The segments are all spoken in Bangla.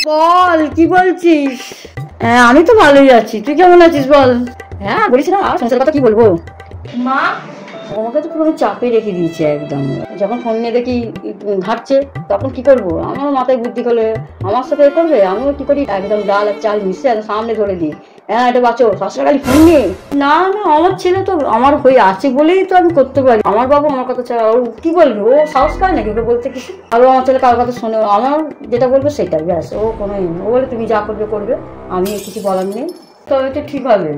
বল কি বলছিস? হ্যাঁ আমি তো ভালোই আছি, তুই কেমন আছিস বল? হ্যাঁ বলিস না, আর সংসারের কথা কি বলবো। মা আমাকে তো পুরো চাপে রেখে দিয়েছে একদম। যখন ফোন নিয়ে দেখি ঘাটছে তখন কি করবো, আমার মাথায় বুদ্ধি করলে আমার সাথে এ করবে, আমিও কি করি একদম ডাল আর চাল মিশে একদম সামনে ধরে দিই, হ্যাঁ এটা বাঁচো সবসময় ফোন নিয়ে। না না আমার ছেলে তো আমার হয়ে আছে বলেই তো আমি করতে পারি। আমার বাবা আমার কথা ছাড়া ও কি বলবে, ও সাহস পায় নাকি ওকে বলতে কিছু। আর আমার ছেলে কারোর কথা শোনে, আমার যেটা বলবে সেটাই ব্যাস, ও কোনো ও বলে তুমি যা করবে করবে, আমি কিছু বলার নেই। তবে তো ঠিক হবে,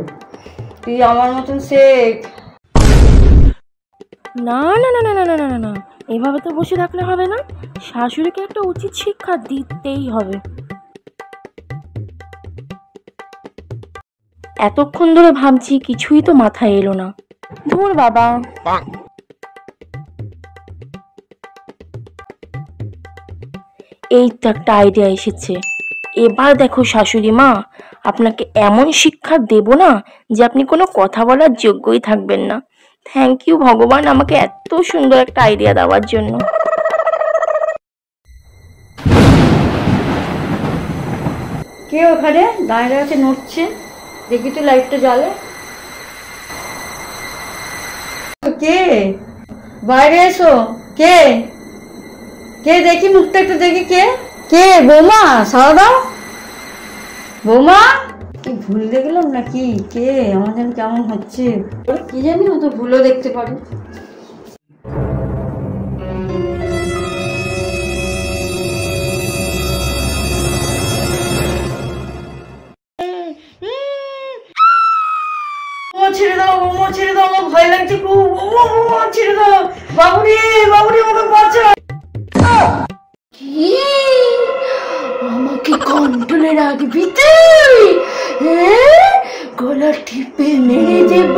তুই আমার মতন শেখ। না না না না না না না না, এভাবে তো বসে থাকলে হবে না। শাশুড়িকে একটা উচিত শিক্ষা দিতেই হবে। এতক্ষণ ধরে ভাবছি, কিছুই তো মাথায় এলো না। ধুর বাবা। এই তো একটা আইডিয়া এসেছে। এবার দেখো শাশুড়ি মা, আপনাকে এমন শিক্ষা দেব না যে আপনি কোনো কথা বলার যোগ্যই থাকবেন না। থ্যাংক ইউ ভগবান, আমাকে এত সুন্দর একটা আইডিয়া দেওয়ার জন্য। কে ওখানে দাঁড়িয়ে আছে নড়ছে, দেখি তো লাইটটা জ্বালে। কে? বাইরে এসো। কে? কে দেখি মুখটা একটু দেখি, কে? কে? বৌমা সারা দাও। বৌমা কি ভুল দেখলাম নাকি? কে? আমার যেন কেমন হচ্ছে, কি জানি হয়তো ভুলও দেখতে পারি। ছেড়ে দাও বৌমা, ছেড়ে দাও, আমার ভয় লাগছে খুব। বৌমা ছেড়ে দাও, বাবুরে বাবুরে আমাকে বাঁচাও। আমাকে কন্ট্রোলে রাখবি তুই? হ্যাঁ, গলা টিপে মেরে দেব।